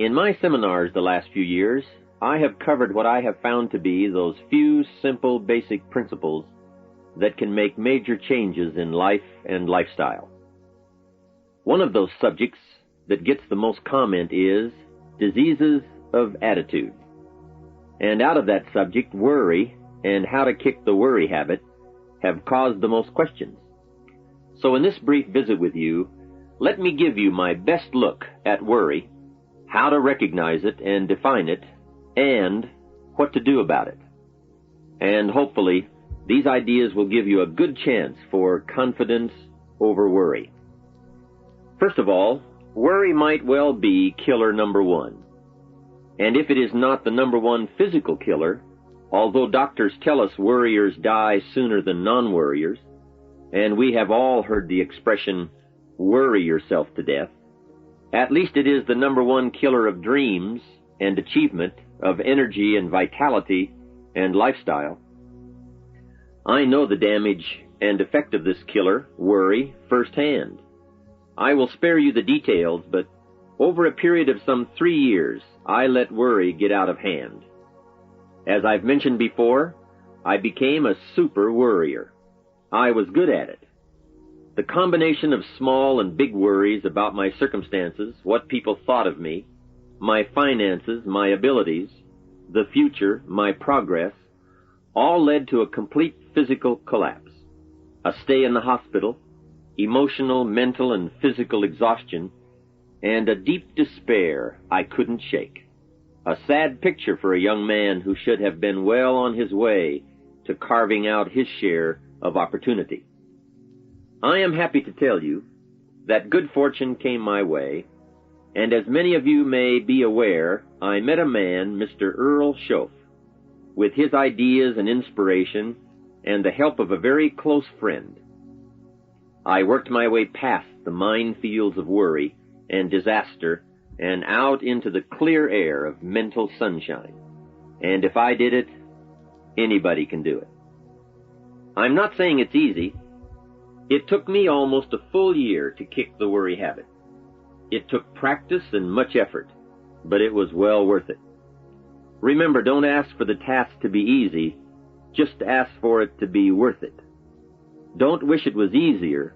In my seminars the last few years, I have covered what I have found to be those few simple basic principles that can make major changes in life and lifestyle. One of those subjects that gets the most comment is diseases of attitude. And out of that subject, worry and how to kick the worry habit have caused the most questions. So in this brief visit with you, let me give you my best look at worry, how to recognize it and define it, and what to do about it. And hopefully, these ideas will give you a good chance for confidence over worry. First of all, worry might well be killer number one. And if it is not the number one physical killer, although doctors tell us worriers die sooner than non-worriers, and we have all heard the expression, worry yourself to death, at least it is the number one killer of dreams and achievement, of energy and vitality and lifestyle. I know the damage and effect of this killer, worry, firsthand. I will spare you the details, but over a period of some 3 years, I let worry get out of hand. As I've mentioned before, I became a super worrier. I was good at it. The combination of small and big worries about my circumstances, what people thought of me, my finances, my abilities, the future, my progress, all led to a complete physical collapse, a stay in the hospital, emotional, mental, and physical exhaustion, and a deep despair I couldn't shake. A sad picture for a young man who should have been well on his way to carving out his share of opportunity. I am happy to tell you that good fortune came my way, and as many of you may be aware, I met a man, Mr. Earl Schoaf, with his ideas and inspiration and the help of a very close friend. I worked my way past the minefields of worry and disaster and out into the clear air of mental sunshine. And if I did it, anybody can do it. I'm not saying it's easy. It took me almost a full year to kick the worry habit. It took practice and much effort, but it was well worth it. Remember, don't ask for the task to be easy, just ask for it to be worth it. Don't wish it was easier,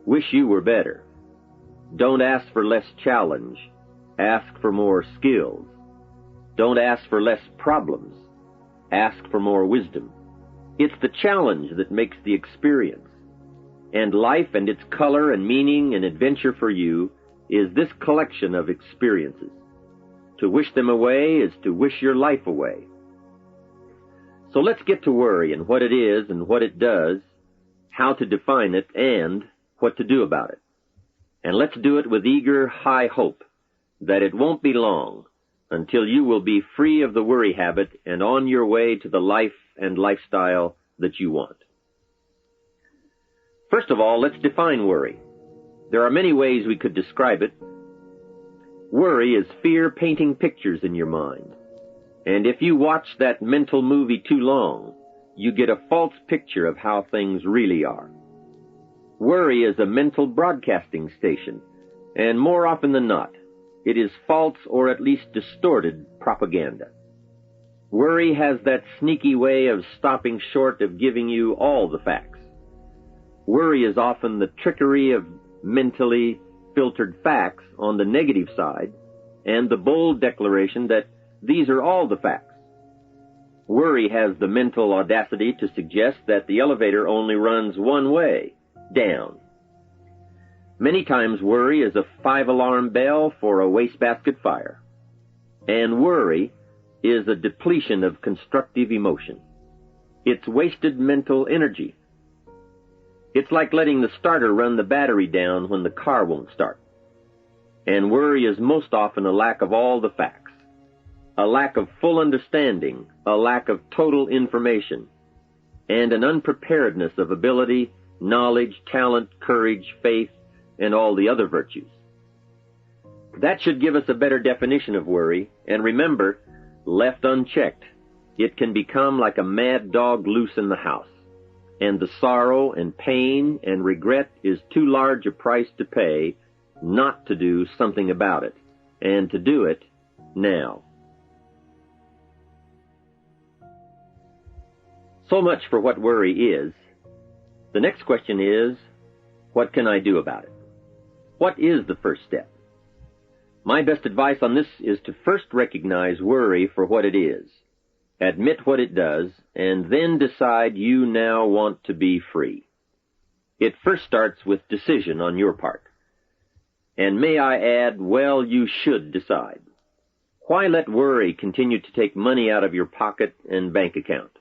wish you were better. Don't ask for less challenge, ask for more skills. Don't ask for less problems, ask for more wisdom. It's the challenge that makes the experience. And life and its color and meaning and adventure for you is this collection of experiences. To wish them away is to wish your life away. So let's get to worry and what it is and what it does, how to define it, and what to do about it. And let's do it with eager, high hope that it won't be long until you will be free of the worry habit and on your way to the life and lifestyle that you want. First of all, let's define worry. There are many ways we could describe it. Worry is fear painting pictures in your mind. And if you watch that mental movie too long, you get a false picture of how things really are. Worry is a mental broadcasting station, and more often than not, it is false or at least distorted propaganda. Worry has that sneaky way of stopping short of giving you all the facts. Worry is often the trickery of mentally filtered facts on the negative side and the bold declaration that these are all the facts. Worry has the mental audacity to suggest that the elevator only runs one way, down. Many times worry is a 5-alarm bell for a wastebasket fire. And worry is a depletion of constructive emotion. It's wasted mental energy. It's like letting the starter run the battery down when the car won't start. And worry is most often a lack of all the facts, a lack of full understanding, a lack of total information, and an unpreparedness of ability, knowledge, talent, courage, faith, and all the other virtues. That should give us a better definition of worry, and remember, left unchecked, it can become like a mad dog loose in the house, and the sorrow and pain and regret is too large a price to pay not to do something about it, and to do it now. So much for what worry is. The next question is, what can I do about it? What is the first step? My best advice on this is to first recognize worry for what it is, admit what it does, and then decide you now want to be free. It first starts with decision on your part. And may I add, well, you should decide. Why let worry continue to take money out of your pocket and bank account?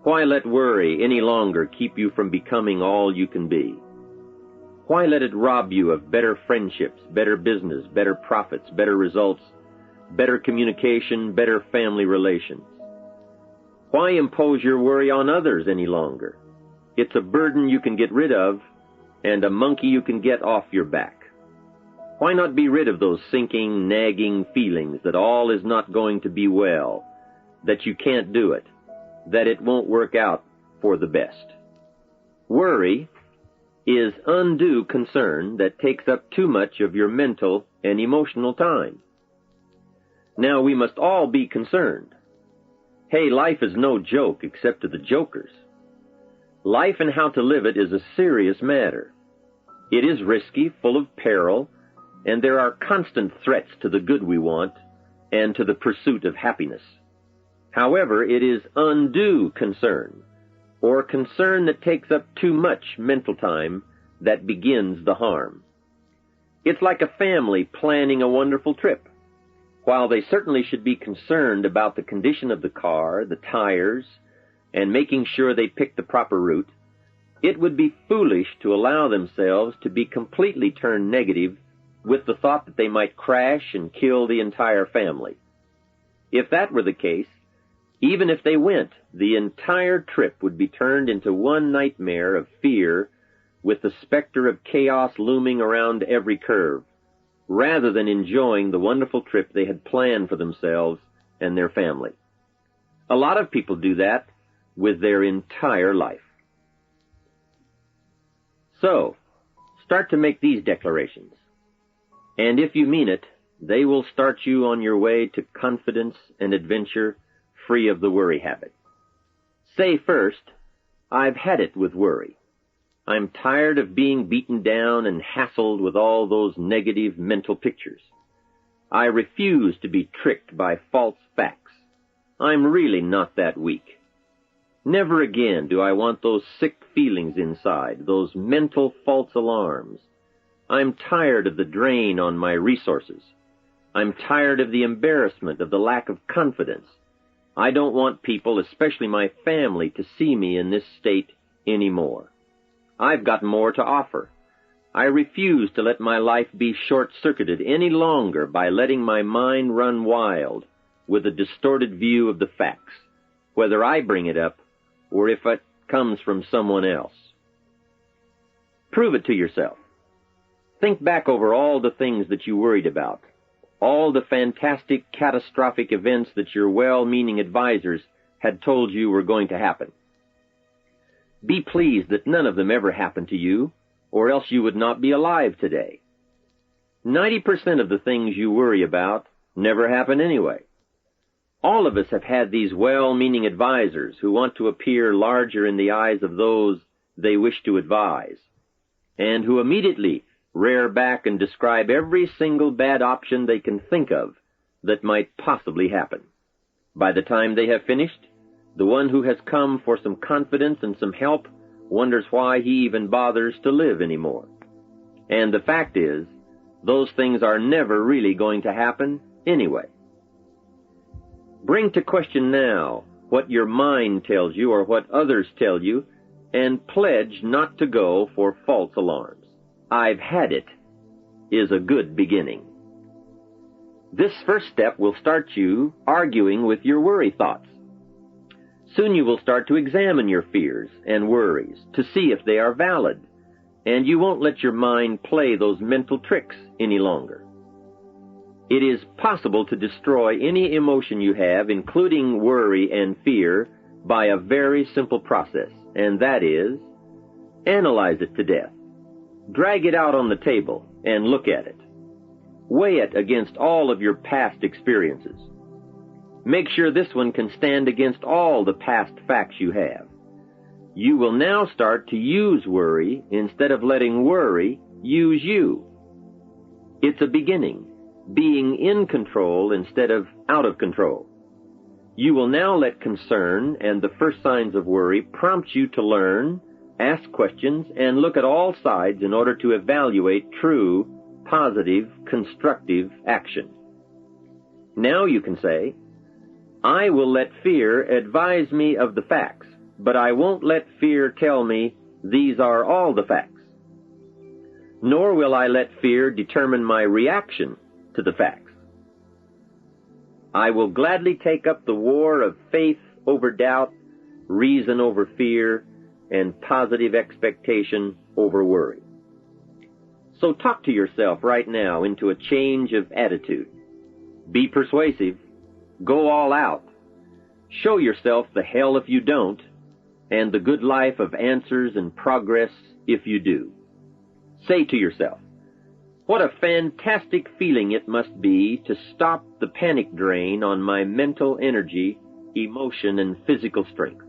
Why let worry any longer keep you from becoming all you can be? Why let it rob you of better friendships, better business, better profits, better results, better communication, better family relations? Why impose your worry on others any longer? It's a burden you can get rid of and a monkey you can get off your back. Why not be rid of those sinking, nagging feelings that all is not going to be well, that you can't do it, that it won't work out for the best? Worry is undue concern that takes up too much of your mental and emotional time. Now, we must all be concerned. Hey, life is no joke except to the jokers. Life and how to live it is a serious matter. It is risky, full of peril, and there are constant threats to the good we want and to the pursuit of happiness. However, it is undue concern, or concern that takes up too much mental time, that begins the harm. It's like a family planning a wonderful trip. While they certainly should be concerned about the condition of the car, the tires, and making sure they pick the proper route, it would be foolish to allow themselves to be completely turned negative with the thought that they might crash and kill the entire family. If that were the case, even if they went, the entire trip would be turned into one nightmare of fear with the specter of chaos looming around every curve, rather than enjoying the wonderful trip they had planned for themselves and their family. A lot of people do that with their entire life. So, start to make these declarations. And if you mean it, they will start you on your way to confidence and adventure, free of the worry habit. Say first, I've had it with worry. I'm tired of being beaten down and hassled with all those negative mental pictures. I refuse to be tricked by false facts. I'm really not that weak. Never again do I want those sick feelings inside, those mental false alarms. I'm tired of the drain on my resources. I'm tired of the embarrassment of the lack of confidence. I don't want people, especially my family, to see me in this state anymore. I've got more to offer. I refuse to let my life be short-circuited any longer by letting my mind run wild with a distorted view of the facts, whether I bring it up or if it comes from someone else. Prove it to yourself. Think back over all the things that you worried about, all the fantastic, catastrophic events that your well-meaning advisors had told you were going to happen. Be pleased that none of them ever happened to you, or else you would not be alive today. 90% of the things you worry about never happen anyway. All of us have had these well-meaning advisors who want to appear larger in the eyes of those they wish to advise, and who immediately rear back and describe every single bad option they can think of that might possibly happen. By the time they have finished, the one who has come for some confidence and some help wonders why he even bothers to live anymore. And the fact is, those things are never really going to happen anyway. Bring to question now what your mind tells you or what others tell you, and pledge not to go for false alarms. I've had it is a good beginning. This first step will start you arguing with your worry thoughts. Soon you will start to examine your fears and worries to see if they are valid, and you won't let your mind play those mental tricks any longer. It is possible to destroy any emotion you have, including worry and fear, by a very simple process, and that is, analyze it to death. Drag it out on the table and look at it. Weigh it against all of your past experiences. Make sure this one can stand against all the past facts you have. You will now start to use worry instead of letting worry use you. It's a beginning, being in control instead of out of control. You will now let concern and the first signs of worry prompt you to learn, ask questions, and look at all sides in order to evaluate true, positive, constructive action. Now you can say, I will let fear advise me of the facts, but I won't let fear tell me these are all the facts. Nor will I let fear determine my reaction to the facts. I will gladly take up the war of faith over doubt, reason over fear, and positive expectation over worry. So talk to yourself right now into a change of attitude. Be persuasive. Go all out. Show yourself the hell if you don't, and the good life of answers and progress if you do. Say to yourself, what a fantastic feeling it must be to stop the panic drain on my mental energy, emotion, and physical strength.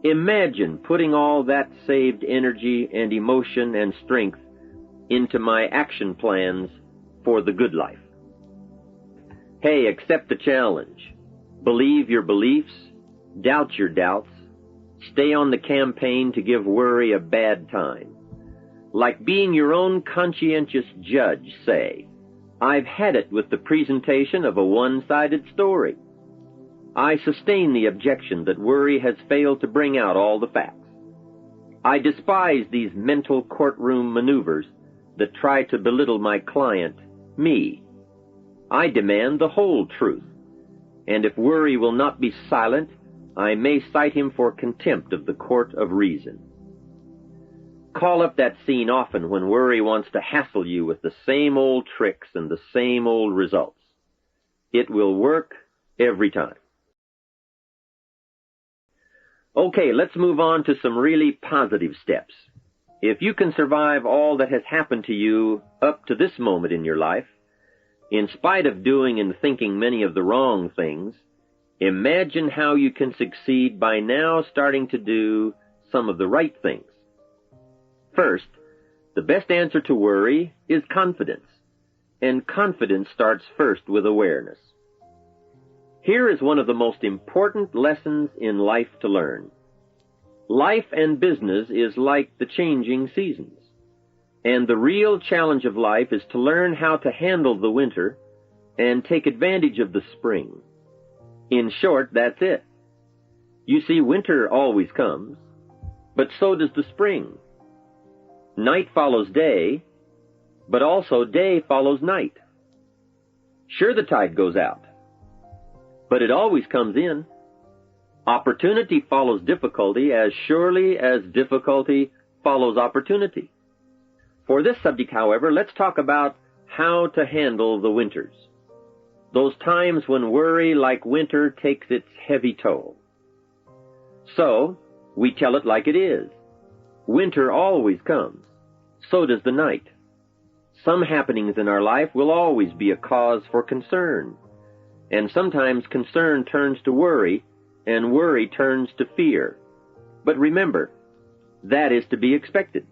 Imagine putting all that saved energy and emotion and strength into my action plans for the good life. Hey, accept the challenge. Believe your beliefs, doubt your doubts, stay on the campaign to give worry a bad time. Like being your own conscientious judge, say, I've had it with the presentation of a one-sided story. I sustain the objection that worry has failed to bring out all the facts. I despise these mental courtroom maneuvers that try to belittle my client, me. I demand the whole truth, and if worry will not be silent, I may cite him for contempt of the court of reason. Call up that scene often when worry wants to hassle you with the same old tricks and the same old results. It will work every time. Okay, let's move on to some really positive steps. If you can survive all that has happened to you up to this moment in your life, in spite of doing and thinking many of the wrong things, imagine how you can succeed by now starting to do some of the right things. First, the best answer to worry is confidence, and confidence starts first with awareness. Here is one of the most important lessons in life to learn. Life and business is like the changing seasons. And the real challenge of life is to learn how to handle the winter and take advantage of the spring. In short, that's it. You see, winter always comes, but so does the spring. Night follows day, but also day follows night. Sure, the tide goes out, but it always comes in. Opportunity follows difficulty as surely as difficulty follows opportunity. For this subject, however, let's talk about how to handle the winters. Those times when worry, like winter, takes its heavy toll. So, we tell it like it is. Winter always comes. So does the night. Some happenings in our life will always be a cause for concern. And sometimes concern turns to worry, and worry turns to fear. But remember, that is to be expected.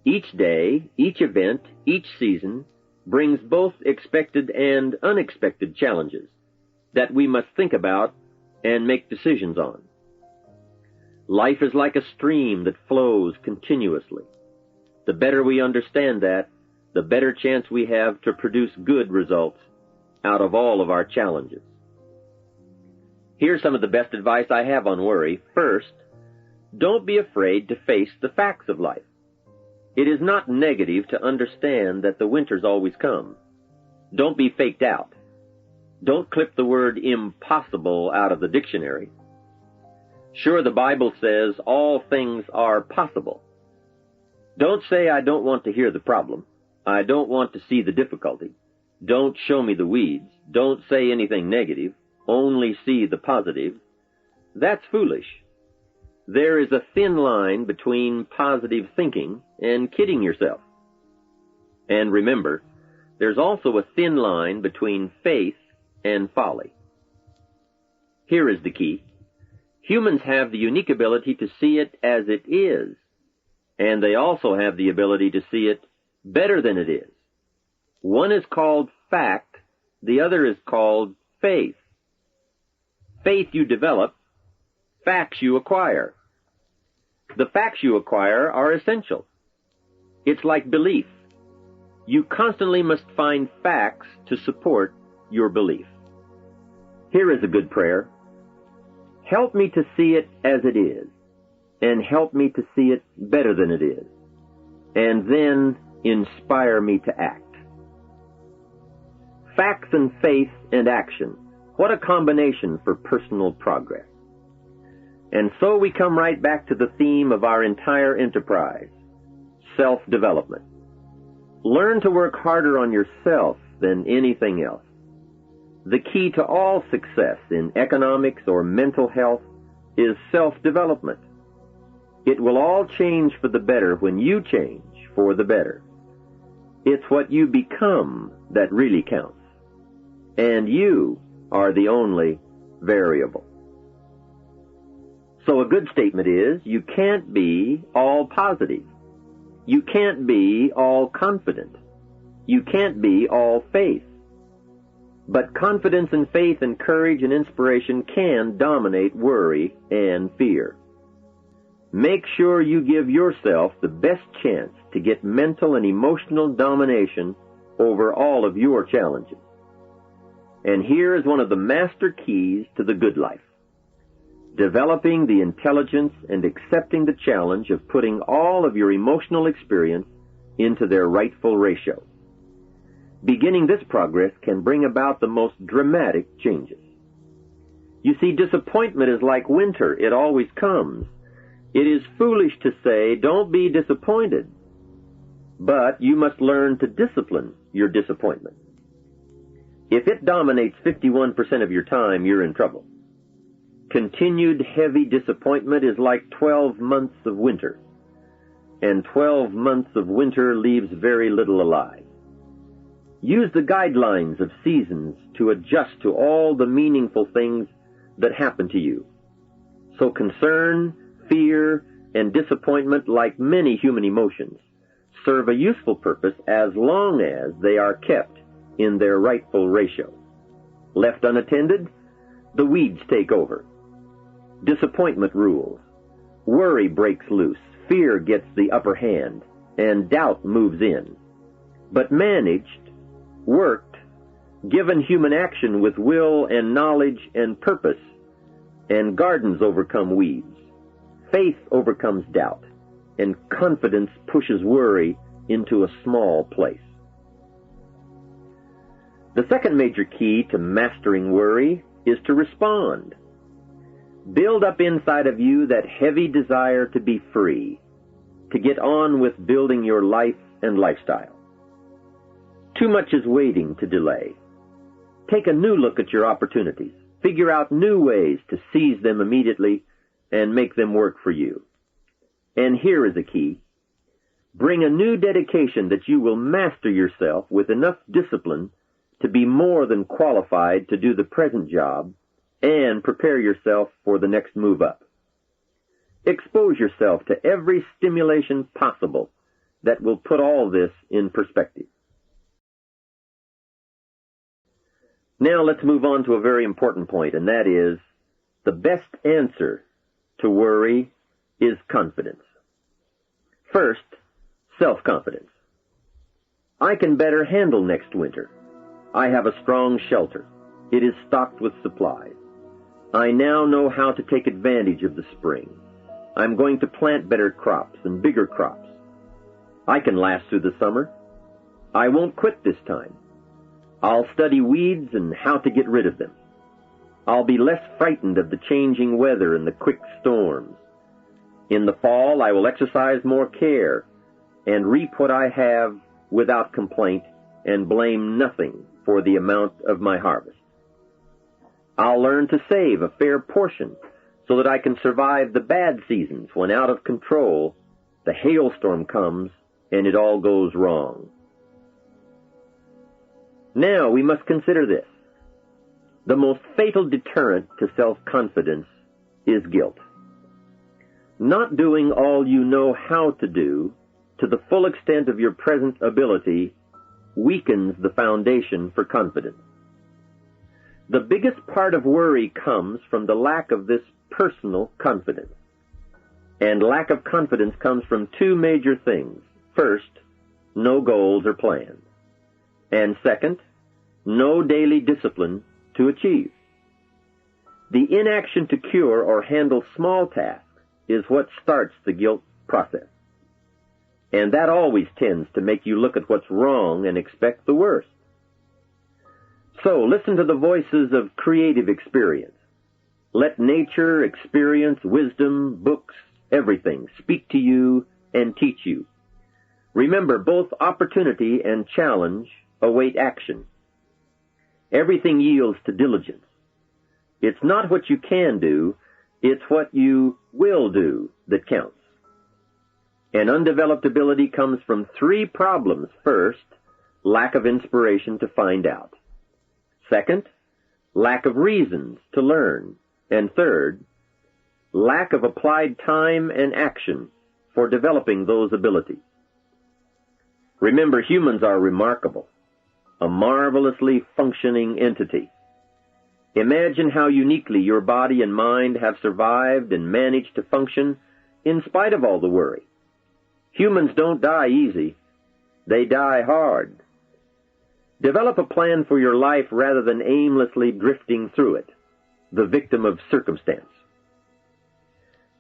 Each day, each event, each season brings both expected and unexpected challenges that we must think about and make decisions on. Life is like a stream that flows continuously. The better we understand that, the better chance we have to produce good results out of all of our challenges. Here's some of the best advice I have on worry. First, don't be afraid to face the facts of life. It is not negative to understand that the winters always come. Don't be faked out. Don't clip the word impossible out of the dictionary. Sure, the Bible says all things are possible. Don't say, I don't want to hear the problem. I don't want to see the difficulty. Don't show me the weeds. Don't say anything negative. Only see the positive. That's foolish. There is a thin line between positive thinking and kidding yourself. And remember, there's also a thin line between faith and folly. Here is the key. Humans have the unique ability to see it as it is, and they also have the ability to see it better than it is. One is called fact, the other is called faith. Faith you develop, facts you acquire. The facts you acquire are essential. It's like belief. You constantly must find facts to support your belief. Here is a good prayer. Help me to see it as it is, and help me to see it better than it is, and then inspire me to act. Facts and faith and action. What a combination for personal progress. And so we come right back to the theme of our entire enterprise, self-development. Learn to work harder on yourself than anything else. The key to all success in economics or mental health is self-development. It will all change for the better when you change for the better. It's what you become that really counts. And you are the only variable. So a good statement is, you can't be all positive. You can't be all confident. You can't be all faith. But confidence and faith and courage and inspiration can dominate worry and fear. Make sure you give yourself the best chance to get mental and emotional domination over all of your challenges. And here is one of the master keys to the good life. Developing the intelligence and accepting the challenge of putting all of your emotional experience into their rightful ratio. Beginning this progress can bring about the most dramatic changes. You see, disappointment is like winter. It always comes. It is foolish to say, don't be disappointed. But you must learn to discipline your disappointment. If it dominates 51% of your time, you're in trouble. Continued heavy disappointment is like 12 months of winter, and 12 months of winter leaves very little alive. Use the guidelines of seasons to adjust to all the meaningful things that happen to you. So concern, fear, and disappointment, like many human emotions, serve a useful purpose as long as they are kept in their rightful ratio. Left unattended, the weeds take over. Disappointment rules. Worry breaks loose. Fear gets the upper hand, and doubt moves in. But managed, worked, given human action with will and knowledge and purpose, and gardens overcome weeds. Faith overcomes doubt, and confidence pushes worry into a small place. The second major key to mastering worry is to respond. Build up inside of you that heavy desire to be free, to get on with building your life and lifestyle. Too much is waiting to delay. Take a new look at your opportunities. Figure out new ways to seize them immediately and make them work for you. And here is a key. Bring a new dedication that you will master yourself with enough discipline to be more than qualified to do the present job and prepare yourself for the next move up. Expose yourself to every stimulation possible that will put all this in perspective. Now let's move on to a very important point, and that is, the best answer to worry is confidence. First, self-confidence. I can better handle next winter. I have a strong shelter. It is stocked with supplies. I now know how to take advantage of the spring. I'm going to plant better crops and bigger crops. I can last through the summer. I won't quit this time. I'll study weeds and how to get rid of them. I'll be less frightened of the changing weather and the quick storms. In the fall, I will exercise more care and reap what I have without complaint and blame nothing for the amount of my harvest. I'll learn to save a fair portion so that I can survive the bad seasons when out of control the hailstorm comes and it all goes wrong. Now we must consider this. The most fatal deterrent to self-confidence is guilt. Not doing all you know how to do to the full extent of your present ability weakens the foundation for confidence. The biggest part of worry comes from the lack of this personal confidence. And lack of confidence comes from two major things. First, no goals or plans. And second, no daily discipline to achieve. The inaction to cure or handle small tasks is what starts the guilt process. And that always tends to make you look at what's wrong and expect the worst. So listen to the voices of creative experience. Let nature, experience, wisdom, books, everything speak to you and teach you. Remember, both opportunity and challenge await action. Everything yields to diligence. It's not what you can do, it's what you will do that counts. An undeveloped ability comes from three problems. First, lack of inspiration to find out. Second, lack of reasons to learn. And third, lack of applied time and action for developing those abilities. Remember, humans are remarkable, a marvelously functioning entity. Imagine how uniquely your body and mind have survived and managed to function in spite of all the worry. Humans don't die easy. They die hard. Develop a plan for your life rather than aimlessly drifting through it, the victim of circumstance.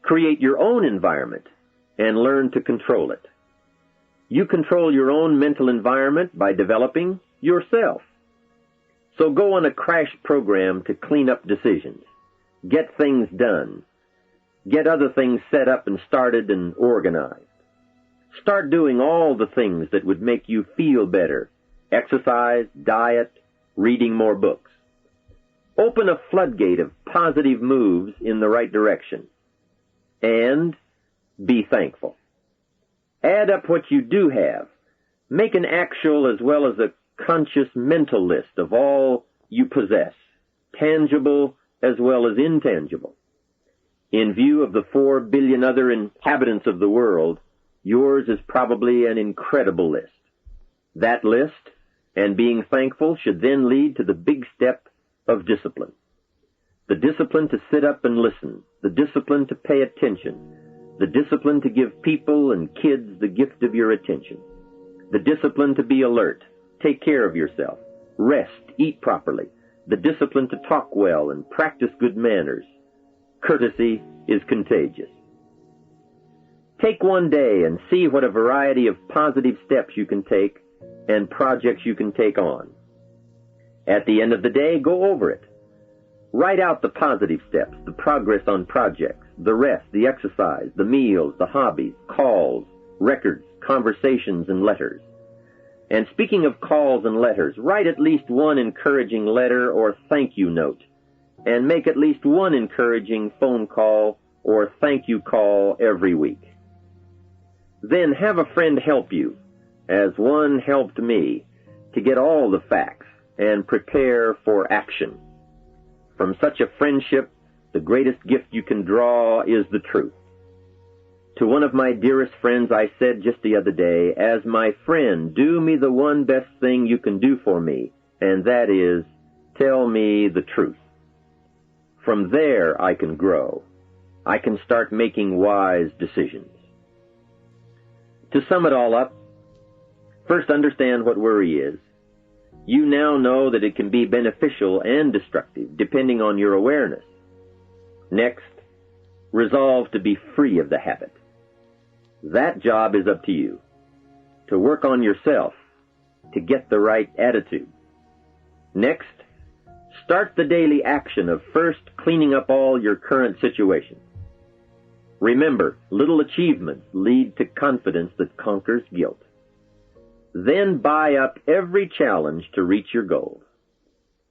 Create your own environment and learn to control it. You control your own mental environment by developing yourself. So go on a crash program to clean up decisions, get things done, get other things set up and started and organized. Start doing all the things that would make you feel better. Exercise, diet, reading more books. Open a floodgate of positive moves in the right direction. And be thankful. Add up what you do have. Make an actual as well as a conscious mental list of all you possess, tangible as well as intangible. In view of the 4 billion other inhabitants of the world, yours is probably an incredible list. That list and being thankful should then lead to the big step of discipline. The discipline to sit up and listen, the discipline to pay attention, the discipline to give people and kids the gift of your attention, the discipline to be alert, take care of yourself, rest, eat properly, the discipline to talk well and practice good manners. Courtesy is contagious. Take one day and see what a variety of positive steps you can take and projects you can take on. At the end of the day, go over it. Write out the positive steps, the progress on projects, the rest, the exercise, the meals, the hobbies, calls, records, conversations, and letters. And speaking of calls and letters, write at least one encouraging letter or thank you note, and make at least one encouraging phone call or thank you call every week. Then have a friend help you, as one helped me, to get all the facts and prepare for action. From such a friendship, the greatest gift you can draw is the truth. To one of my dearest friends I said just the other day, as my friend, do me the one best thing you can do for me, and that is, tell me the truth. From there I can grow. I can start making wise decisions. To sum it all up, first understand what worry is. You now know that it can be beneficial and destructive, depending on your awareness. Next, resolve to be free of the habit. That job is up to you. To work on yourself, to get the right attitude. Next, start the daily action of first cleaning up all your current situations. Remember, little achievements lead to confidence that conquers guilt. Then buy up every challenge to reach your goals.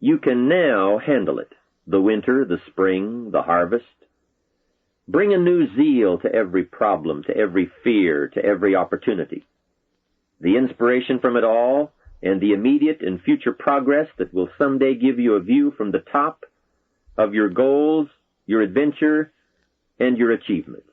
You can now handle it, the winter, the spring, the harvest. Bring a new zeal to every problem, to every fear, to every opportunity. The inspiration from it all and the immediate and future progress that will someday give you a view from the top of your goals, your adventure, and your achievements.